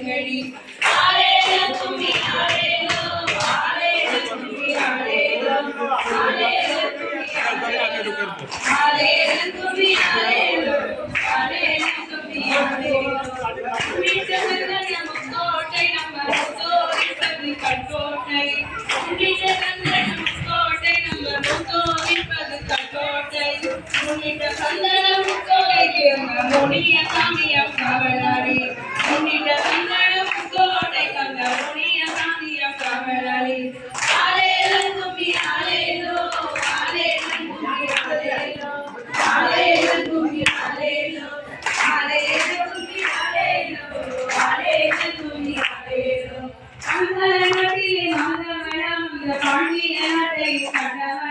பாடுங்கடி ஆலேலோ தும்பி ஆலேலோ ஆலேலோ தும்பி ஆலேலோ ஆலேலோ தும்பி ஆலேலோ ஆலேலோ தும்பி ஆலேலோ ஆலேலோ தும்பி ஆலேலோ வீட்டகந்த நம்ம கோட்டை நம்ம முத்தோரிப்பது கட்டோட்டை வீட்டகந்த நம்ம கோட்டை நம்ம முத்தோரிப்பது கட்டோட்டை முன்னிட்ட கந்தன முத்தோரைக்கு முனிய சாமியம் காவலாளி முன்னிட்ட கந்தன முத்தோரை கந்த முனிய சாமியம் காவலாளி ஆலேலோ தும்பி ஆலேலோ ஆலேலோ தும்பி ஆலேலோ ஆலேலோ தும்பி ஆலேலோ ஆலேலோ தும்பி ஆலேலோ ஆலேலோ தும்பி ஆலேலோ அந்தரங்கத்திலே மாதவனம் இந்த பாண்டிய நாட்டை கண்டவன்